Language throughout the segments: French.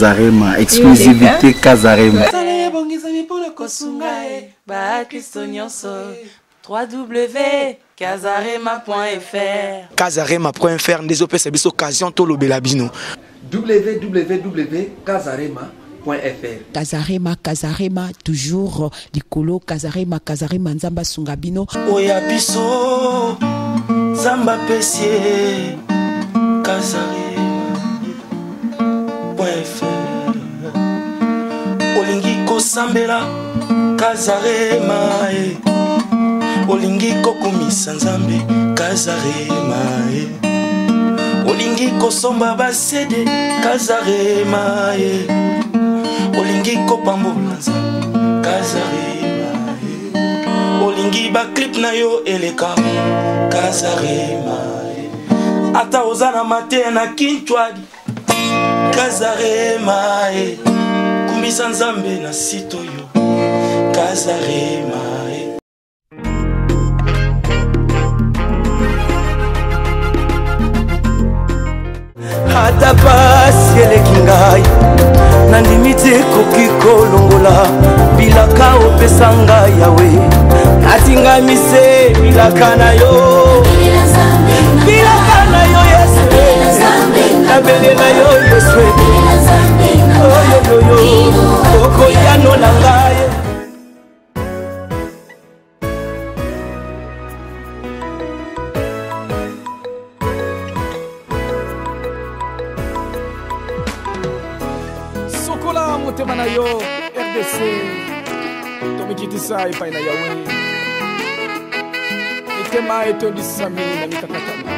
Kazarema, exclusivité Kazarema. www.kazarema.fr Kazarema.fr des opé c'est bis occasion to lo belabino www.kazarema.fr Kazarema toujours likolo Kazarema nzamba sungabino oya biso zamba pesie Kazarema.fr olingi kosambela Kazarema olingi kokumisa nzambe Kazarema olingi kosomba basede Kazarema olingi kopambola nzambe Kazarema olingi baklip na yo eleka Kazarema ata ozana mate na kinchwadi Kazarema kumisa nzambe na sito yo Kazarema ata pasi elekingai nandimiti kokikolongola bilaka opesanga yawe natingamise bilaka na yo yesu nabelela yo yesu oyoyoyo okoyano na ngai Sokola motema na yo RDC tomikitisa ipai na yawe itema etodisami na mikakatana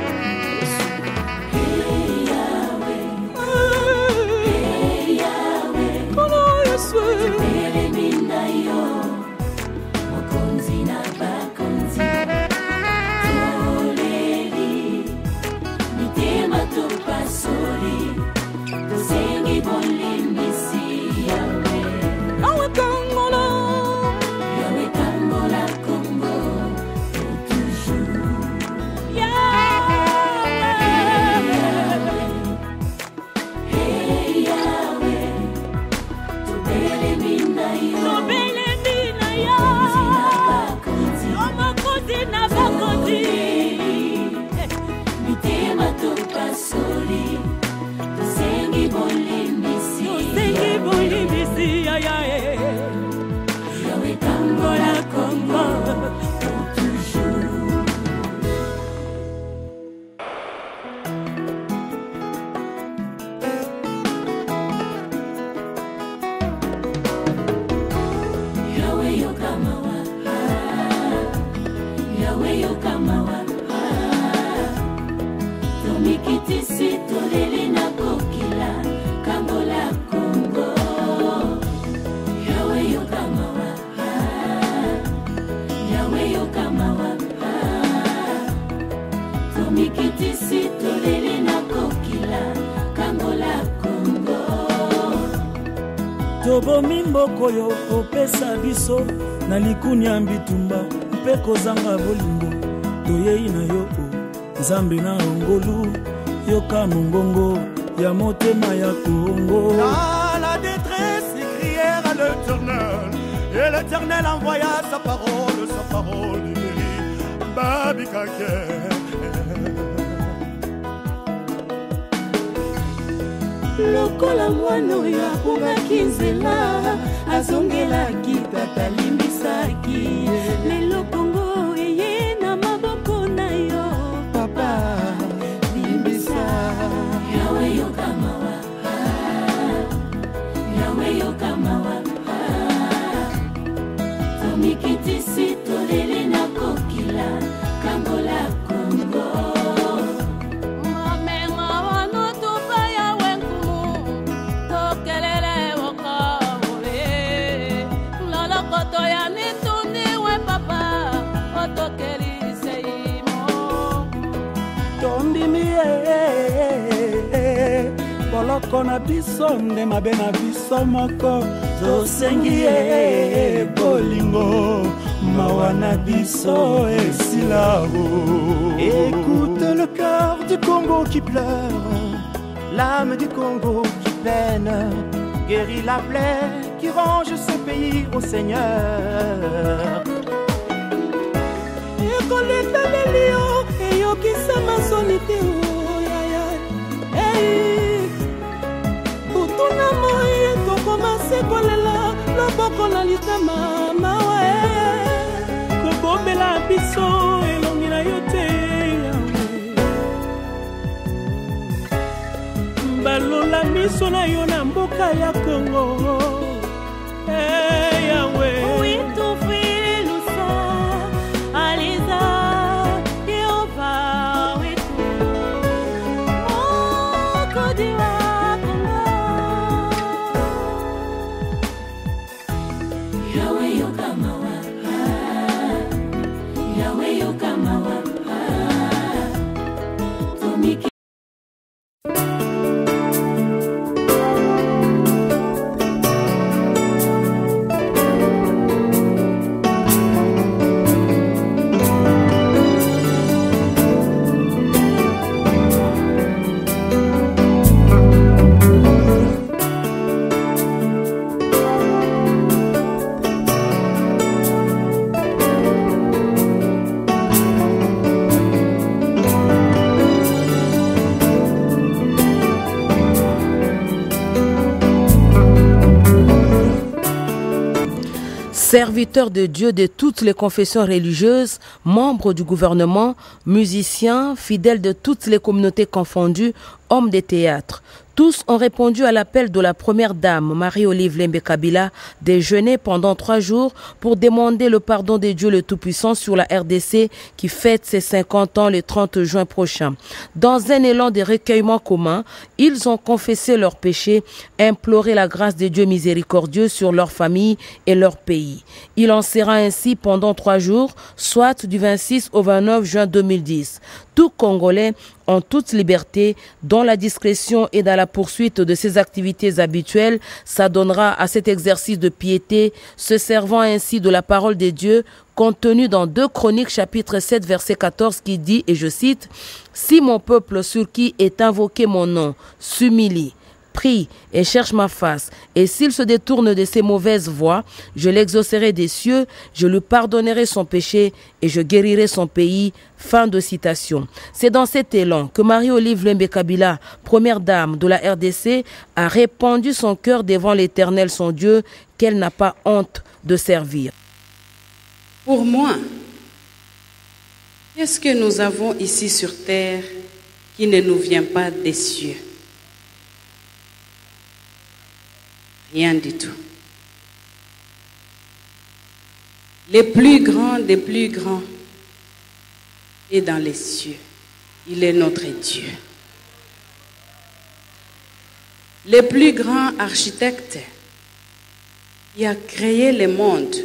Tobo mimboko yo opesa biso na likunya mbitumba mpe kozanga bolingo toyei na yo nzambe na ngolu yoka mongongo ya motema ya Kongo. Dans la détresse ils crièrent à l'Éternel et l'Éternel envoya sa parole guérit Babikake. Lokola mwana ya bungaki nzela azongelaki tata limbisaki lelo Kongo eye na maboko na yo papa limbisa yawe yo kamawa tomikitisi tolele na kokila kangola Kongo. Boloko na biso nde mabe na biso moko tosengi bolingo mawa na biso esilao. Écoute le cœur du Congo qui pleure, l'âme du Congo qui peine, guéris la plaie qui ronge ce pays au Seigneur. Ekoleta lelio eyokisama soni te oyaya. Utuna moye tokomase kolela loboko na litama mawe. Kobomela biso elongi na yo te. Balola miso na yo na mboka ya Kongo. Yahweh. Oui, tout fait nous ça. Aliza, Yehova, oui tout. Oh, Kodiwa, Kongo. Yahweh Yokamawa. Yahweh Yokamawa. Tomiki. Serviteurs de Dieu de toutes les confessions religieuses, membres du gouvernement, musiciens, fidèles de toutes les communautés confondues, hommes de théâtre. Tous ont répondu à l'appel de la première dame, Marie-Olive Lembe Kabila, de jeûner pendant 3 jours pour demander le pardon de Dieu le Tout-Puissant sur la RDC qui fête ses 50 ans le 30 juin prochain. Dans un élan de recueillement commun, ils ont confessé leurs péchés, imploré la grâce de Dieu miséricordieux sur leur famille et leur pays. Il en sera ainsi pendant 3 jours, soit du 26 au 29 juin 2010. Tout Congolais en toute liberté, dans la discrétion et dans la poursuite de ses activités habituelles, s'adonnera à cet exercice de piété, se servant ainsi de la parole de Dieu contenue dans 2 Chroniques chapitre 7 verset 14 qui dit, et je cite, « Si mon peuple sur qui est invoqué mon nom s'humilie, prie et cherche ma face, et s'il se détourne de ses mauvaises voies, je l'exaucerai des cieux, je lui pardonnerai son péché et je guérirai son pays. » Fin de citation. C'est dans cet élan que Marie-Olive Lembe Kabila, première dame de la RDC, a répandu son cœur devant l'Éternel son Dieu, qu'elle n'a pas honte de servir. Pour moi, qu'est-ce que nous avons ici sur terre qui ne nous vient pas des cieux? Rien du tout. Les plus grands des plus grands est dans les cieux. Il est notre Dieu. Le plus grand architecte qui a créé le monde.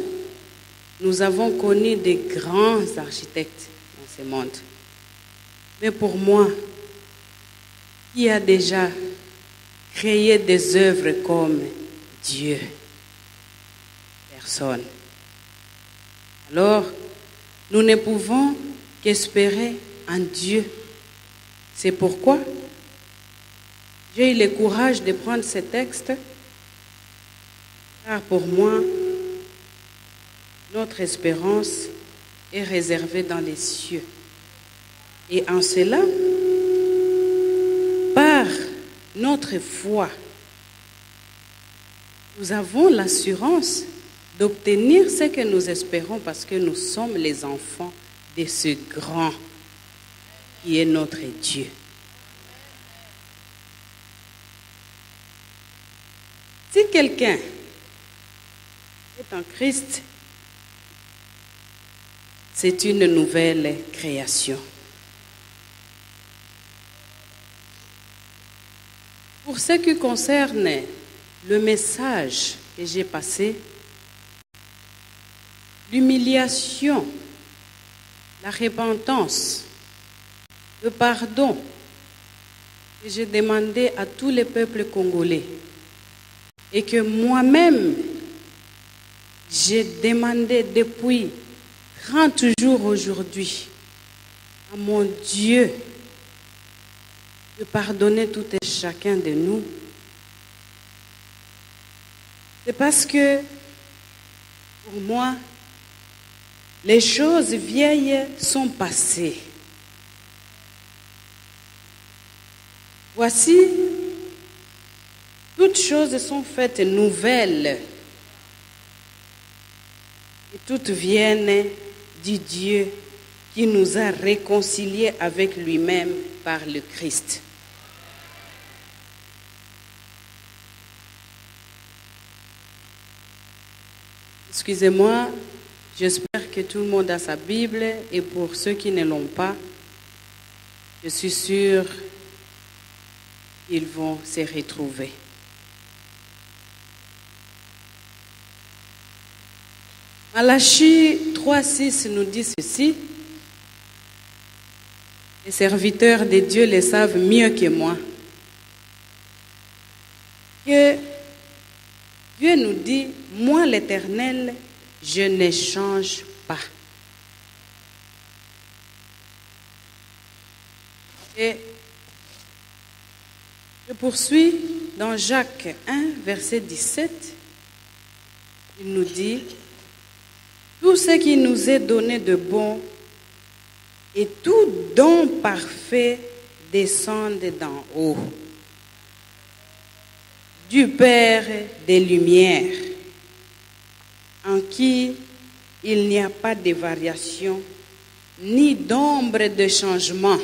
Nous avons connu des grands architectes dans ce monde. Mais pour moi, qui a déjà créé des œuvres comme Dieu? Personne. Alors, nous ne pouvons qu'espérer en Dieu. C'est pourquoi j'ai eu le courage de prendre ce texte, car pour moi, notre espérance est réservée dans les cieux. Et en cela, par notre foi, nous avons l'assurance d'obtenir ce que nous espérons parce que nous sommes les enfants de ce grand qui est notre Dieu. Si quelqu'un est en Christ, c'est une nouvelle création. Pour ce qui concerne le message que j'ai passé, l'humiliation, la repentance, le pardon que j'ai demandé à tous les peuples congolais et que moi-même j'ai demandé depuis 30 jours aujourd'hui à mon Dieu de pardonner tout et chacun de nous, C'est parce que, pour moi, les choses vieilles sont passées. Voici, toutes choses sont faites nouvelles. Et toutes viennent du Dieu qui nous a réconciliés avec lui-même par le Christ. Excusez-moi, j'espère que tout le monde a sa Bible et pour ceux qui ne l'ont pas, je suis sûre qu'ils vont se retrouver. Malachie 3,6 nous dit ceci. Les serviteurs de Dieu le savent mieux que moi. Que Dieu nous dit, moi l'Éternel, je ne change pas. Et je poursuis dans Jacques 1, verset 17. Il nous dit, tout ce qui nous est donné de bon et tout don parfait descend d'en haut, du Père des Lumières, en qui il n'y a pas de variation ni d'ombre de changement.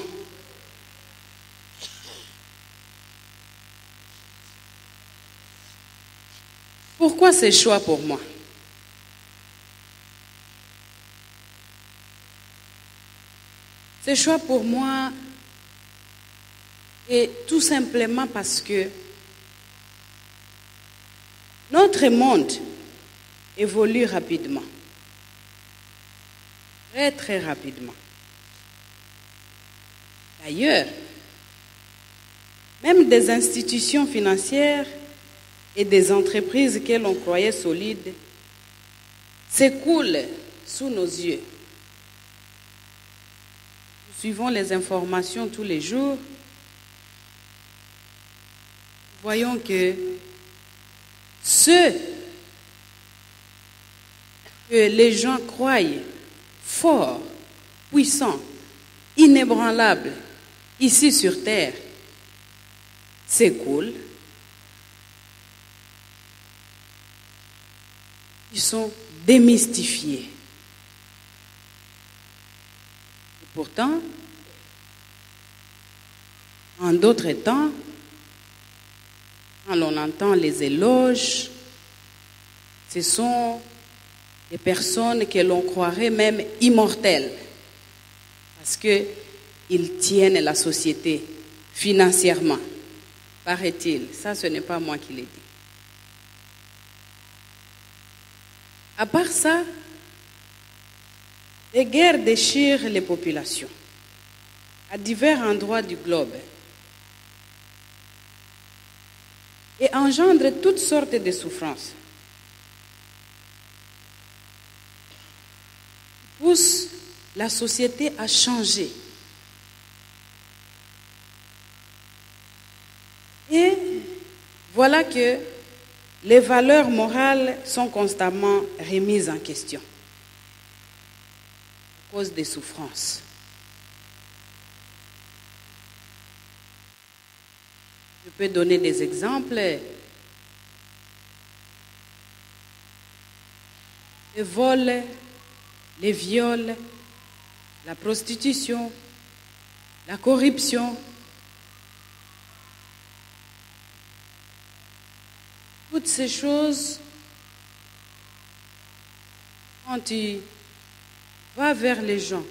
Pourquoi ce choix pour moi? Ce choix pour moi est tout simplement parce que notre monde évolue rapidement, très très rapidement. D'ailleurs, même des institutions financières et des entreprises que l'on croyait solides s'écoulent sous nos yeux. Nous suivons les informations tous les jours. Voyons que ceux que les gens croient forts, puissants, inébranlables, ici sur terre, s'écoulent. Ils sont démystifiés. Et pourtant, en d'autres temps, quand l'on entend les éloges, ce sont des personnes que l'on croirait même immortelles, parce qu'ils tiennent la société financièrement, paraît-il. Ça, ce n'est pas moi qui l'ai dit. À part ça, les guerres déchirent les populations à divers endroits du globe et engendrent toutes sortes de souffrances. Poussent la société à changer. Et voilà que les valeurs morales sont constamment remises en question à cause des souffrances. Je peux donner des exemples. Les vols, les viols, la prostitution, la corruption. Toutes ces choses, quand tu vas vers les gens,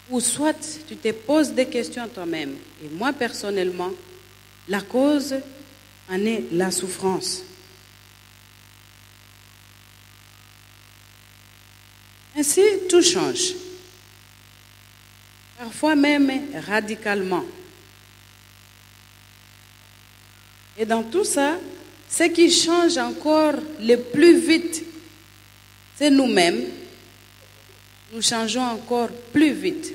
ou soit tu te poses des questions à toi-même, et moi personnellement, la cause en est la souffrance. Ainsi, tout change, parfois même radicalement. Et dans tout ça, ce qui change encore le plus vite, c'est nous-mêmes. Nous changeons encore plus vite,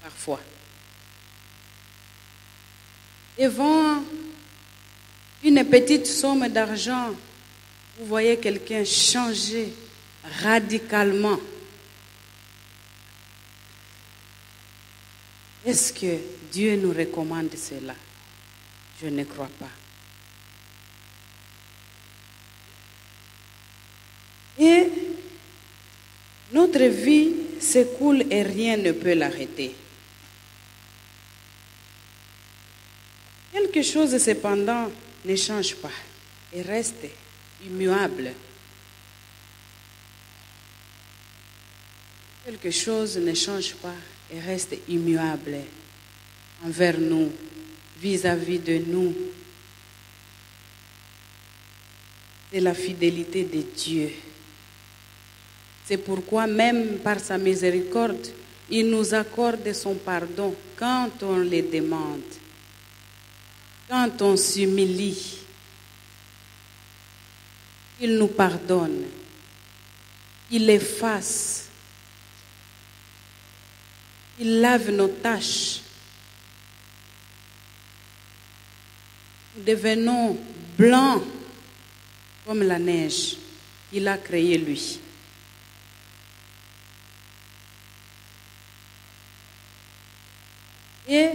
parfois. Devant Une petite somme d'argent, vous voyez quelqu'un changer radicalement. Est-ce que Dieu nous recommande cela? Je ne crois pas. Et notre vie s'écoule et rien ne peut l'arrêter. Quelque chose cependant ne change pas et reste immuable. Quelque chose ne change pas et reste immuable envers nous, vis-à-vis de nous. C'est la fidélité de Dieu. C'est pourquoi même par sa miséricorde, il nous accorde son pardon quand on le demande, quand on s'humilie. Il nous pardonne, il efface, il lave nos tâches. Nous devenons blancs comme la neige qu'il a créée lui. Et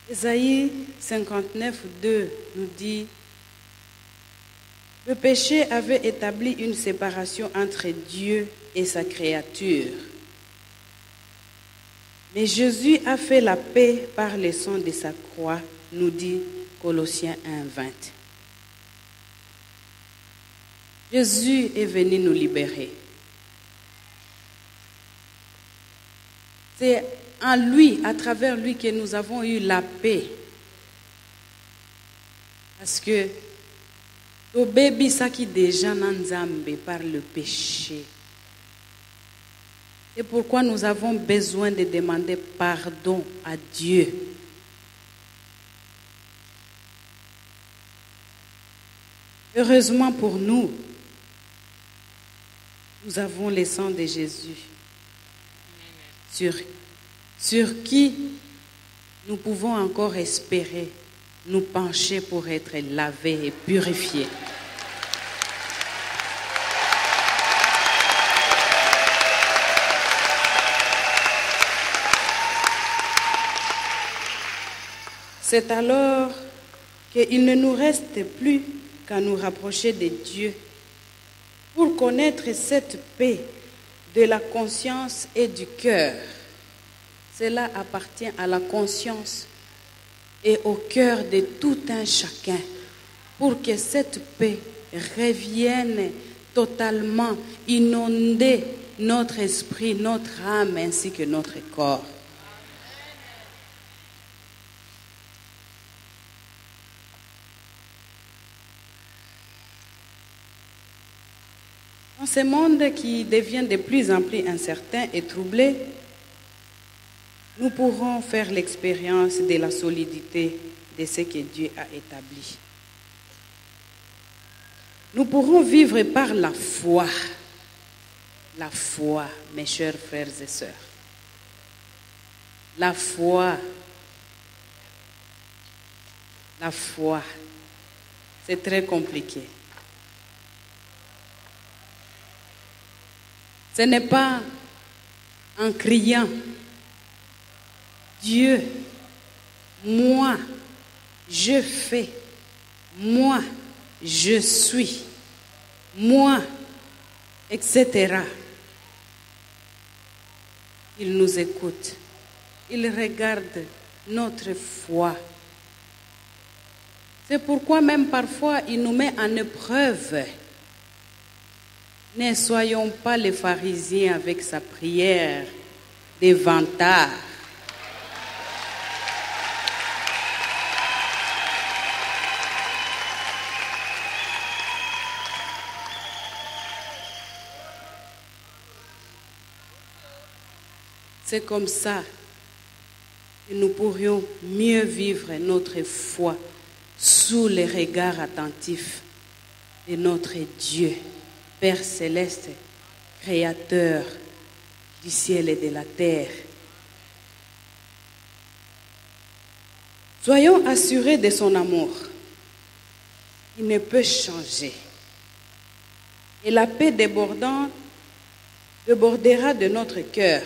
Ésaïe 59, 2 nous dit: le péché avait établi une séparation entre Dieu et sa créature. Mais Jésus a fait la paix par le sang de sa croix, nous dit Colossiens 1, 20. Jésus est venu nous libérer. C'est en lui, à travers lui, que nous avons eu la paix. Parce que au bébé, ça qui déjà n'enzambe par le péché. C'est pourquoi nous avons besoin de demander pardon à Dieu. Heureusement pour nous, nous avons le sang de Jésus sur qui nous pouvons encore espérer nous pencher pour être lavés et purifiés. C'est alors qu'il ne nous reste plus qu'à nous rapprocher de Dieu pour connaître cette paix de la conscience et du cœur. Cela appartient à la conscience et au cœur de tout un chacun pour que cette paix revienne totalement inonder notre esprit, notre âme ainsi que notre corps. Dans ce monde qui devient de plus en plus incertain et troublé, nous pourrons faire l'expérience de la solidité de ce que Dieu a établi. Nous pourrons vivre par la foi. La foi, mes chers frères et sœurs. La foi. La foi. C'est très compliqué. Ce n'est pas en criant: Dieu, moi, je fais, moi, je suis, moi, etc. Il nous écoute. Il regarde notre foi. C'est pourquoi même parfois il nous met en épreuve. Ne soyons pas les pharisiens avec sa prière des vantards. C'est comme ça que nous pourrions mieux vivre notre foi sous les regards attentifs de notre Dieu, Père céleste, Créateur du ciel et de la terre. Soyons assurés de son amour. Il ne peut changer. Et la paix débordera de notre cœur.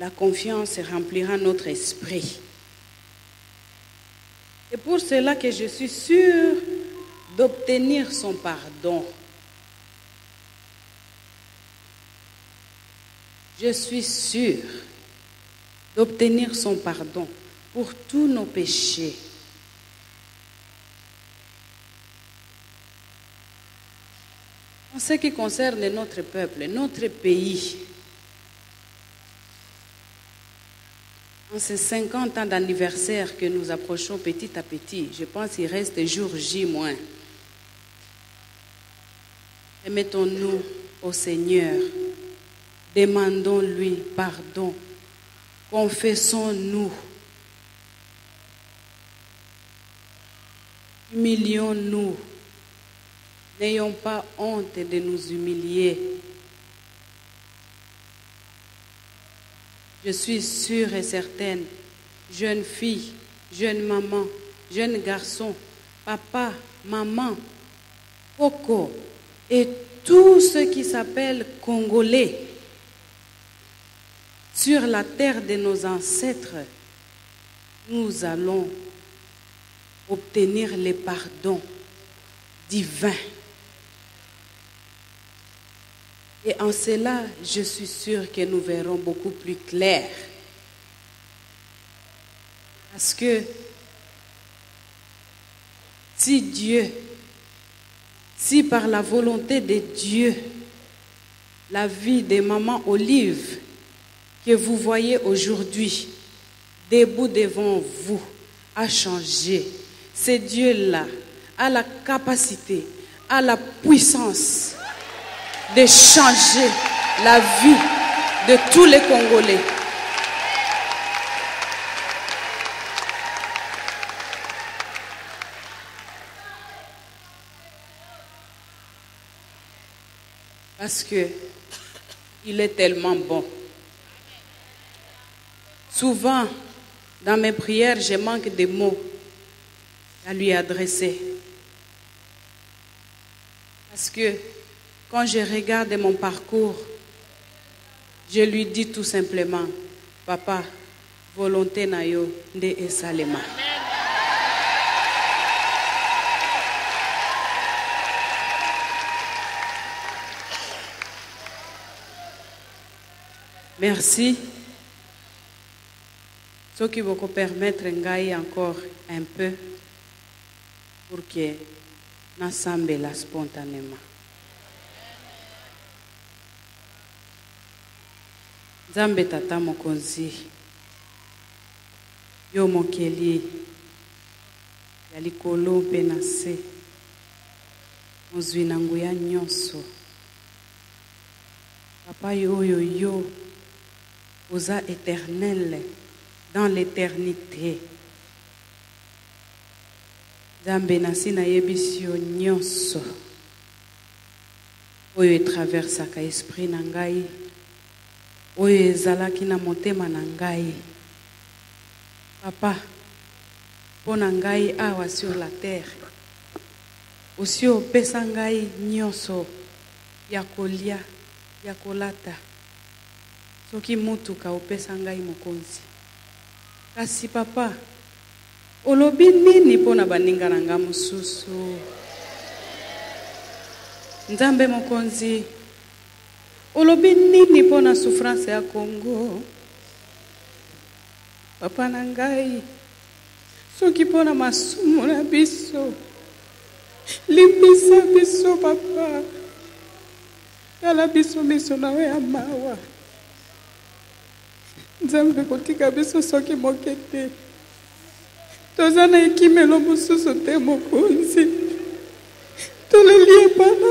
La confiance remplira notre esprit. C'est pour cela que je suis sûre d'obtenir son pardon. Je suis sûre d'obtenir son pardon pour tous nos péchés. En ce qui concerne notre peuple, notre pays, en ces 50 ans d'anniversaire que nous approchons petit à petit, je pense qu'il reste jour J moins. Remettons-nous au Seigneur, demandons-lui pardon, confessons-nous, humilions-nous, n'ayons pas honte de nous humilier. Je suis sûre et certaine, jeune fille, jeune maman, jeune garçon, papa, maman, Coco et tous ceux qui s'appellent Congolais sur la terre de nos ancêtres, nous allons obtenir le pardon divin. Et en cela, je suis sûre que nous verrons beaucoup plus clair. Parce que si par la volonté de Dieu, la vie de maman Olive que vous voyez aujourd'hui, debout devant vous, a changé, ce Dieu-là a la capacité, a la puissance de changer la vie de tous les Congolais. Parce que il est tellement bon. Souvent, dans mes prières, je manque de mots à lui adresser. Parce que quand je regarde mon parcours, je lui dis tout simplement, Papa, volonté na yo nde esalema. Merci. Ce qui va permettre ngai encore un peu pour que n'assemble là spontanément. Nzambe tata mokonzi yo mokeli ya likolo mpe na se mozwi na nguya nyonso papa yo oza éternel dans l'éternité. Nzambe nasi nayebisi yo nyonso oyo etraversaka esprit na ngai oyo ezalaki na motema na ngai. Papa, mpo na ngai awa sur la terre osi opesa ngai nyonso ya kolia ya kolata soki mutuka opesa ngai mokonzi. Kasi papa, olobi nini mpo na baninga na nga mosusu? Nzambe mokonzi, olobi nini mpo na souffrance ya Congo? Papa na ngai, soki mpo na masumu na biso, limbisa biso papa, tala biso miso na we ya mawa. Nzambe kotika biso soki moke te, toza na ekimelo mosusu te mokonzi, toleli epana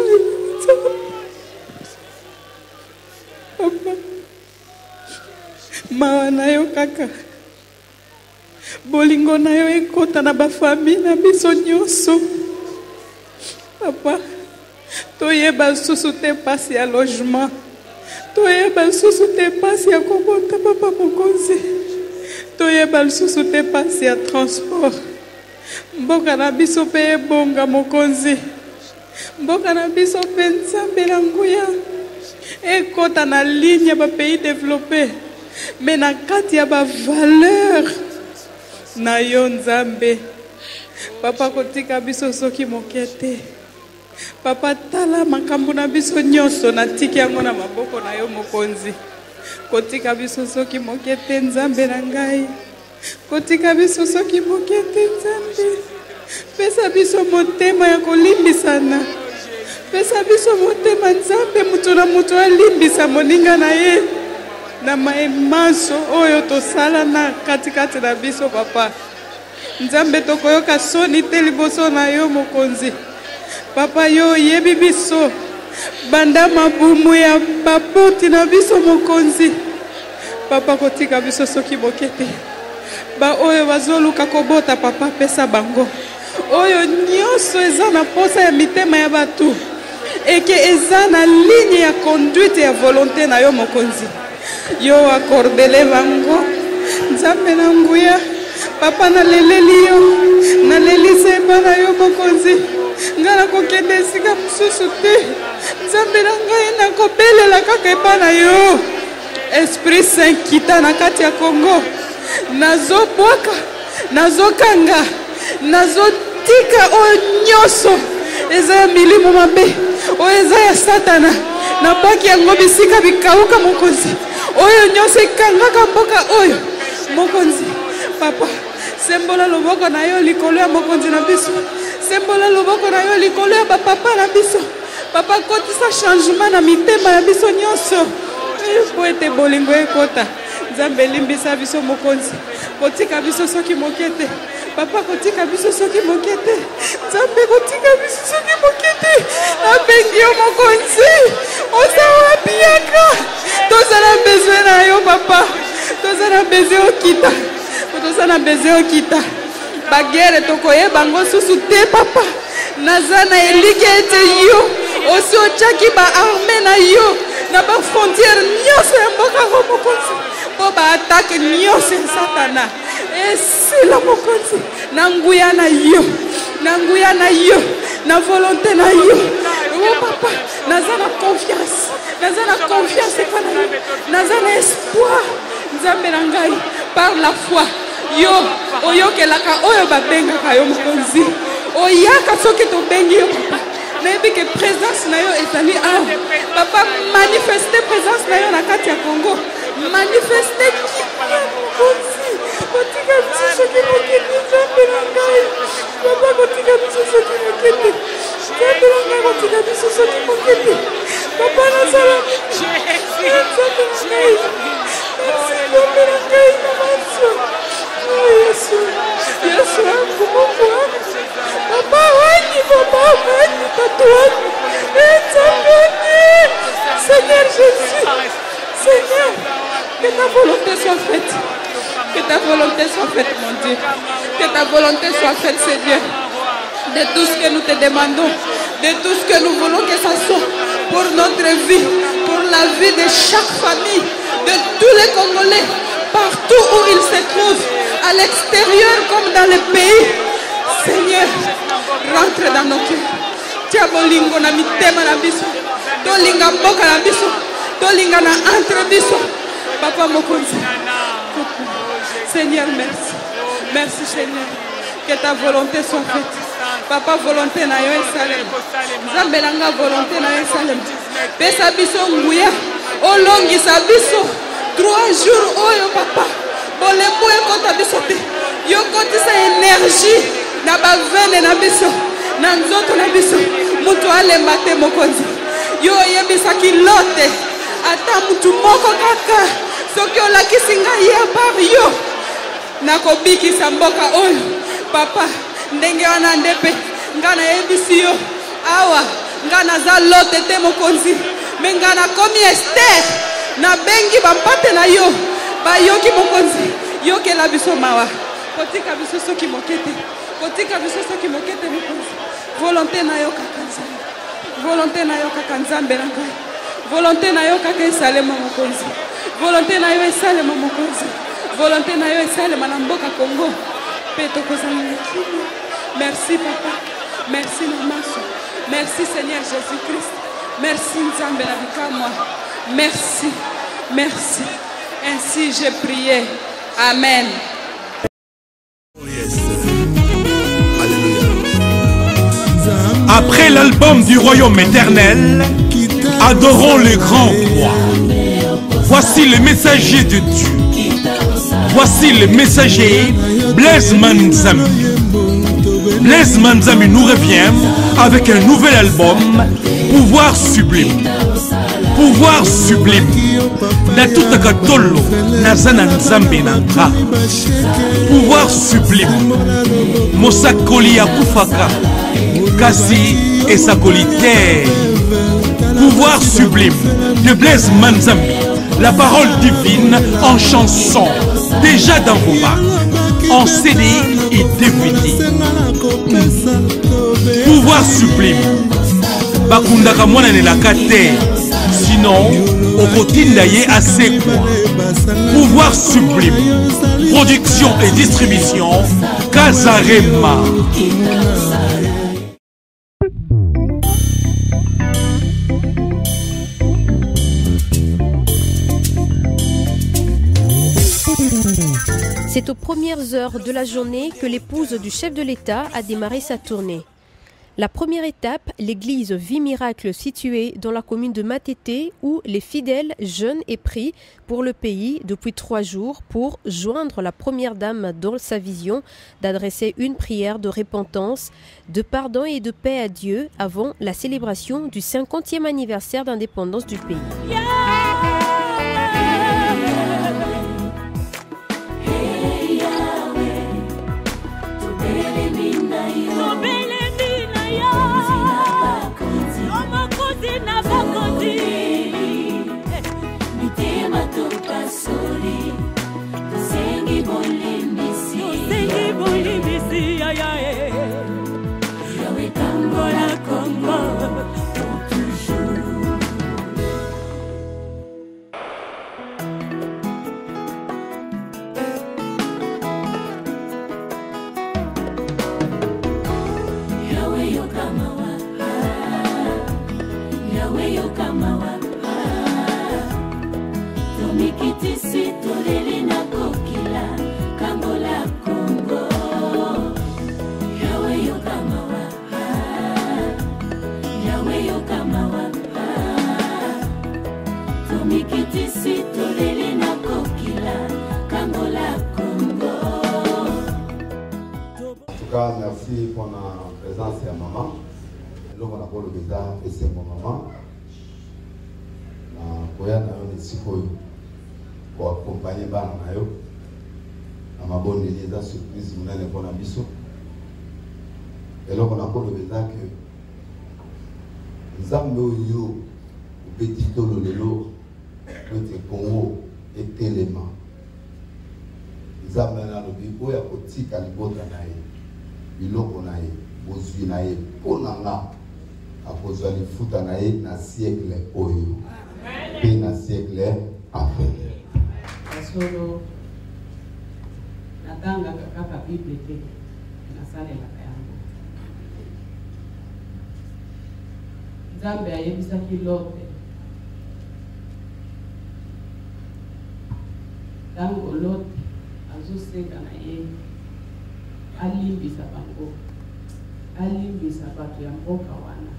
papa, mawa na yo kaka, bolingo na yo ekota na bafami na biso nyonso. Papa, toyeba susu te pasi ya logement, toyeba susu te pasi ya kobota papa mokonzi, toyeba lisusu te pasi ya transport. Mboka na biso pe ebonga mokonzi. Mboka na biso pe Nzambe na nguya ekota na ligne ya ba pays développés. Mais na kati ya ba valeur na yo Nzambe. Papa kotika biso soki mokete. Papa tala makambo na biso nyonso na tiki yango na maboko na yo mokonzi. Kotika biso soki mokete Nzambe na ngai. Kotika biso soki mokete Nzambe. Pesa biso motema ya kolimbisana. Pesa biso motema Nzambe mutu na mutu alimbisa moninga na ye. Na maemanso oyo tosala na katikati na biso papa. Nzambe tokoyoka soni te liboso na yo mokonzi. Papa yo yebi biso. Banda mabumu ya baboti na biso mokonzi. Papa kotika biso soki bokete. Ba oyo bazoluka kobota papa pesa bango. Oyo nyonso eza na posa ya mitema ya batu. Eke eza na ligne ya conduite ya volonté na yo mokonzi. Yo accordele bango. Nzambe na nguya. Papa na leleli yo. Na lelise bana yo mokonzi. Ngana kokende sika mususu te. Nzambe na ngai na kobelela kaka epa na yo. Esprit Saint kita na kati ya Congo. Nazo boka. Nazo kanga. Nazo tika o nyoso. Eza ya milimo mabe. O eza ya satana. Na baki ya ngobi sika bikauka mokonzi. Oyo nyoso ikangaka mboka oyo. Mokonzi. Papa. Sembola loboko na yo likolo ya mokonzi na biso. Sembola loboko na yo likolo ya papa na biso. Papa kotisa changement na mitema ya biso nyonso. Po ete bolingo ekota. Nzambe limbisa biso mokonzi. Kotika biso soki mokete. Papa kotika biso soki mokete. Nzambe kotika biso soki mokete. Abengi yo mokonzi. Osawa biaka. Tozala besoin na yo papa. Tozala besoin okita. Tozala besoin okita. Bagere tokoye bango susu te papa. Nazana elike ete yo. Osi ochaki ba arme na yo. Na ba frontière nyonso ya mboka ko mokonzi. Po ba attaque nyonso ya satana. Esi la mokonzi. Na nguya na yo. Na nguya na yo. Na volonté na yo. Oh papa. Nazana confiance. Nazana confiance pa na yo. Nazana espoir. Nzambe na ngai. Par la foi. Yo. Oyokelaka oyo babengaka yo mokonzi. Oyaka soki to bengi yo papa. Maybe que présence na yo ezali awa. Papa manifester présence na yo na kati ya Congo. Manifester ki mokonzi. Kotika biso soki mokete Nzambe na ngai. Papa kotika biso soki mokete. Nzambe na ngai kotika biso soki mokete. Papa nazala. Nzambe na ngai. Nzambe na ngai namanso. Yesu. Yesu wangu Mungu wangu. Papa wangu, papa wangu, papa wangu. Seigneur Jésus. Seigneur, que ta volonté soit faite. Que ta volonté soit faite, mon Dieu. Que ta volonté soit faite, Seigneur. De tout ce que nous te demandons, de tout ce que nous voulons que ça soit pour notre vie, pour la vie de chaque famille, de tous les Congolais, partout où ils se trouvent, à l'extérieur comme dans le pays. Seigneur, rentre dans nos cœurs. Tia bolingo na mitema na biso. Tolinga mboka na biso. Tolinga na entre biso. Papa mokonzi. Seigneur, merci. Merci Seigneur. Que ta volonté soit faite. Papa, volonté na yo esalem. Nzambe nanga volonté na yo esalem. Pesa biso nguya. Olongisa biso. 3 jours oyo papa. Bolembo ekota biso te. Yo kotisa énergie na bavene na biso. Na nzoto na biso. Mutu alemba te mokonzi. Yo yebisaki lote. Ata mutu moko kaka. Soki olakisi ngai ya par yo. Nakobikisa mboka oyo. Papa, ndenge wana ndepe. Ngana yebisi yo. Awa, ngana za lote te mokonzi. Mengana komi Esther. Na bengi bampate na yo. Bayoki mokonzi. Yoke la biso mawa. Kotika biso soki mokete. Kotika biso soki mokete mokonzi. Volonté na yo kaka nzambe. Volonté na yo kaka nzambe na ngai. Volonté na yo kaka esalema mokonzi. Volonté na yo esalema mokonzi. volonté na yo esalema na mboka Congo mpe tokozala na kimia. Merci papa, merci mamaso, merci Seigneur Jésus-Christ, merci Nzambe na bikamwa, merci, merci. Ainsi j'ai prié. Amen. Après l'album du royaume éternel, adorons le grand roi. Voici le messager de Dieu. Voici le messager Blaise Manzambi. Blaise Manzambi nous revient avec un nouvel album, Pouvoir sublime. Pouvoir sublime. Na tout katolo nazana nzambe nanka. Pouvoir sublime. Mosakoli ya kufaka. Kasi esakolite. Pouvoir sublime de Blaise Manzambi. La parole divine en chanson, déjà dans vos bacs, en CD et DVD. Pouvoir sublime. Bakundaka mwana ne la kate. Sinon, okotinda ye assez quoi. Pouvoir sublime. Production et distribution, Kazarema. C'est aux premières heures de la journée que l'épouse du chef de l'État a démarré sa tournée. La première étape, l'église Vie Miracle située dans la commune de Matete où les fidèles jeûnent et prient pour le pays depuis 3 jours pour joindre la première dame dans sa vision d'adresser une prière de repentance, de pardon et de paix à Dieu avant la célébration du 50e anniversaire d'indépendance du pays. Merci pour la présence de maman. Nous avons le béza et c'est mon maman. Nous avons pour accompagner Banayo. Nous avons des surprises pour la biso. Et là, on a le béza que nous avons eu petit lolo, petit Congo et Téléma. Nous avons eu le petit calibota. Biloko na ye bozwi na ye mpo na nga akozwa lifuta na ye na siècle oyo mpe na siècle afele. Kasolo natangaka kaka bible te nasalelaka yango. Nzambe ayebisaki Lote ntango Lote azosenga na ye alimbisa bango, alimbisa bato ya mboka wana.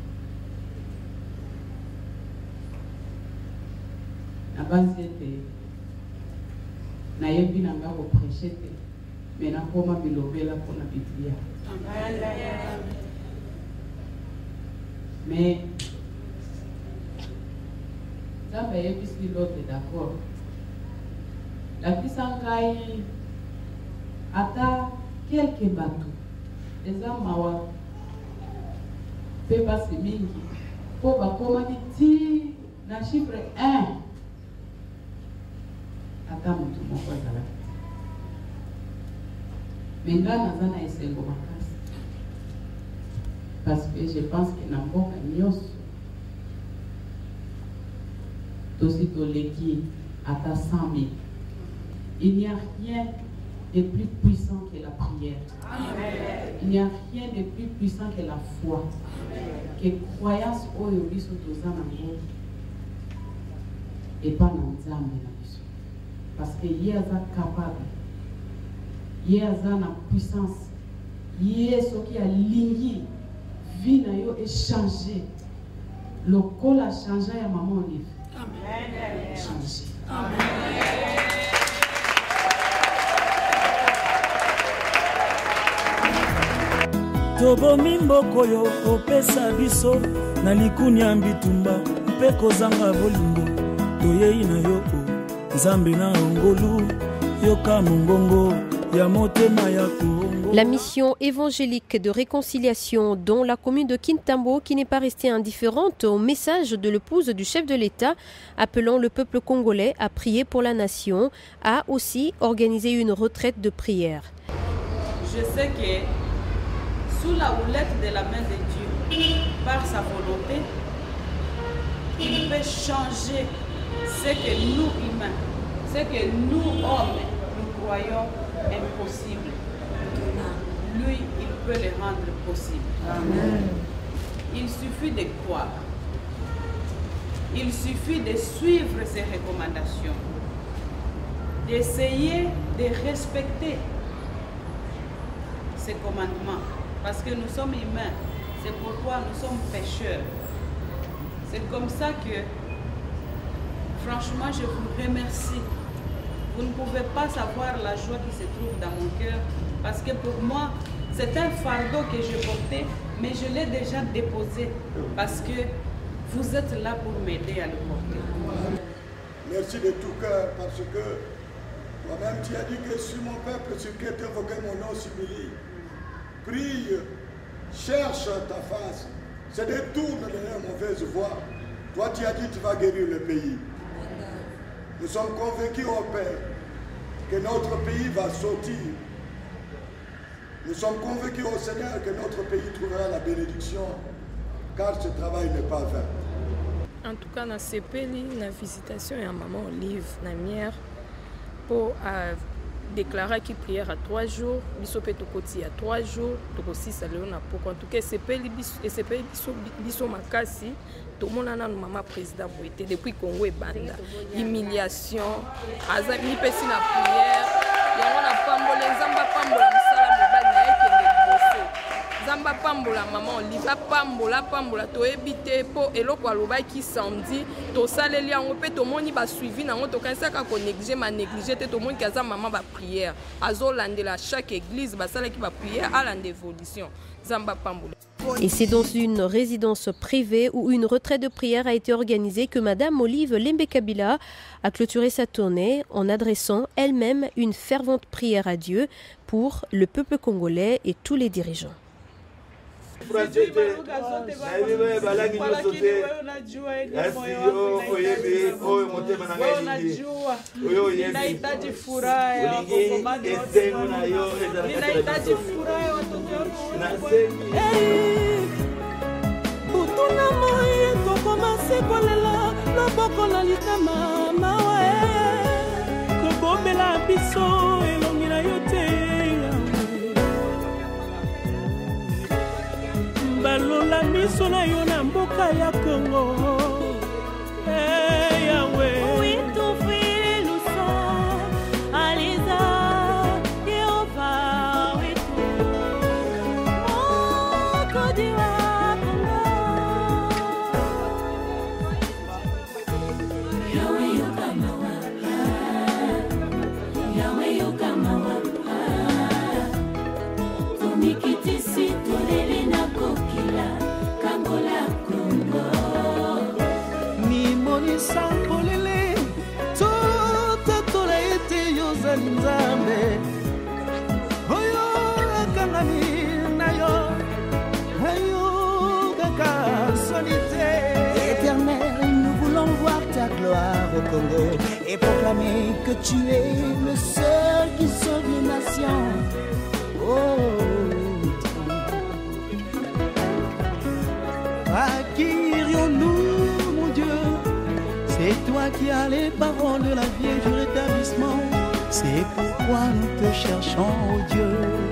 Nabanzi ete nayebi nanga koprêche te, me nakoma bilobela mpona Biblia. Mais Nzambe ayebisi Lote d'accord. Lakisa ngai ata quelques bateaux, les amawa, peba semingi, pour bakomani ti na chiffre 1. Ata mutu moko azala. Menga nazana esengo makasi. Parce que je pense que na mboka nyonso tosi toleki ata 100 000. Il n'y a rien de plus puissant que la prière. Amen. Il n'y a rien de plus puissant que la foi. Que croyance au biso tozanango et pas dans nzambe na biso. Parce que yé aza capable. Yé aza na puissance. Yé soki a lingi vie na yo est changé. Le col a changé à maman Olive. Amen. Changé. Amen. tobomi mboko yo opesa biso na likuni ya mbitumba mpe kozanga bolingo toyei na yo nzambe na ngolu yoka mongongo ya motema ya Kongo. La mission évangélique de réconciliation dont la commune de Kintambo, qui n'est pas restée indifférente au message de l'épouse du chef de l'État appelant le peuple congolais à prier pour la nation, a aussi organisé une retraite de prière. Je sais que sous la houlette de la main de Dieu, par sa volonté, il peut changer ce que nous humains, ce que nous hommes, nous croyons impossible. Lui, il peut les rendre possibles. Amen. Il suffit de croire. Il suffit de suivre ses recommandations, d'essayer de respecter ses commandements. Parce que nous sommes humains, c'est pourquoi nous sommes pécheurs. C'est comme ça que, franchement, je vous remercie. Vous ne pouvez pas savoir la joie qui se trouve dans mon cœur, parce que pour moi, c'est un fardeau que j'ai porté, mais je l'ai déjà déposé, parce que vous êtes là pour m'aider à le porter. Merci de tout cœur, parce que toi-même tu as dit que sur mon peuple, sur qui est invoqué mon nom, s'humilie. Prie, cherche ta face, se détourne de la mauvaise voie. Toi, tu as dit que tu vas guérir le pays. Nous sommes convaincus, au Père, que notre pays va sortir. Nous sommes convaincus au Seigneur que notre pays trouvera la bénédiction, car ce travail n'est pas vain. En tout cas, dans ce pays, la visitation et à Maman Olive, la mière, pour déclarer qu'il prière à 3 jours, bisope tokoti à 3 jours, tokosi salona pour en tout cas ce pays biso makasi tout le monde a nous maman président boité depuis Congo et banda humiliation azami pesi na prière yango na pambola nzamba pambola musala mobali na ekende bosse nzamba pambola maman Olive pambola to ebité po eloko alobaki samedi to saleli yango pe to moni ba suivi nango to kansaka ko négliger te to moni kaza maman ba prière azolandela chaque église basalaki ba prière à la dévolution nzamba pambola. Et c'est dans une résidence privée où une retraite de prière a été organisée que Madame Olive Lembe Kabila a clôturé sa tournée en adressant elle-même une fervente prière à Dieu pour le peuple congolais et tous les dirigeants. Butuna moye tokomase kolela loboko na litama mawe kobomela biso elongi na yo te balola miso na yo na mboka ya Kongo Yahweh. Oui, ton frère nous sait, Alisa, Jéhovah, oui, oh, Kodiwa. Sambolele tota tola ete yo zanzambe oyo akangami na yo ayo kaka solité. Éternel, nous voulons voir ta gloire au Congo et proclamer que tu es le seul qui sauve les nations. À qui irions-nous, mon Dieu? C'est toi qui as les paroles de la vie et du rétablissement. C'est pourquoi nous te cherchons, oh Dieu.